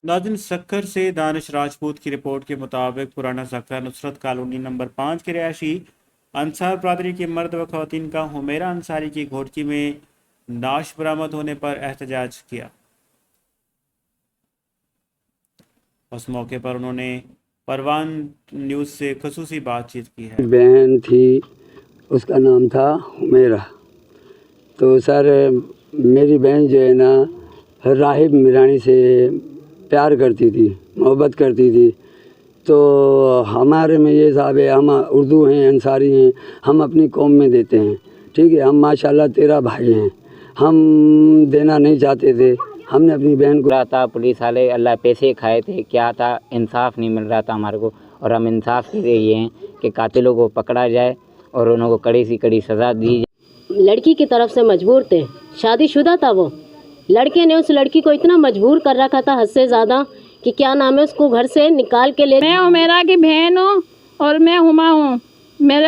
नाज़रीन, सक्खर से दानिश राजपूत की रिपोर्ट के मुताबिक पुराना सक्खर नुसरत कॉलोनी नंबर 5 के रहायशी अंसार बरादरी के मर्द व ख़वातीन का हुमैरा अंसारी की घोटकी में नाश बरामद होने पर एहतजाज किया। उस मौके पर उन्होंने परवान न्यूज़ से ख़ुसूसी बातचीत की है। बहन थी, उसका नाम था हुमैरा। तो सर मेरी बहन जो है ना राहिब मिरानी से प्यार करती थी, मोहब्बत करती थी। तो हमारे में ये साहब है, हम उर्दू हैं, अंसारी हैं, हम अपनी कौम में देते हैं, ठीक है। हम माशाल्लाह 13 भाई हैं, हम देना नहीं चाहते थे। हमने अपनी बहन को रहा था, पुलिस वाले अल्लाह पैसे खाए थे, क्या था, इंसाफ नहीं मिल रहा था हमारे को। और हम इंसाफ के लिए ये हैं कि कातिलों को पकड़ा जाए और उन्हों को कड़ी से कड़ी सज़ा दी जाए। लड़की की तरफ से मजबूर थे, शादीशुदा था वो। लड़के ने उस लड़की को इतना मजबूर कर रखा था हद से ज़्यादा कि क्या नाम है, उसको घर से निकाल के ले। मैं हुमैरा की बहन हूँ और मैं हुमा हूँ। मेरे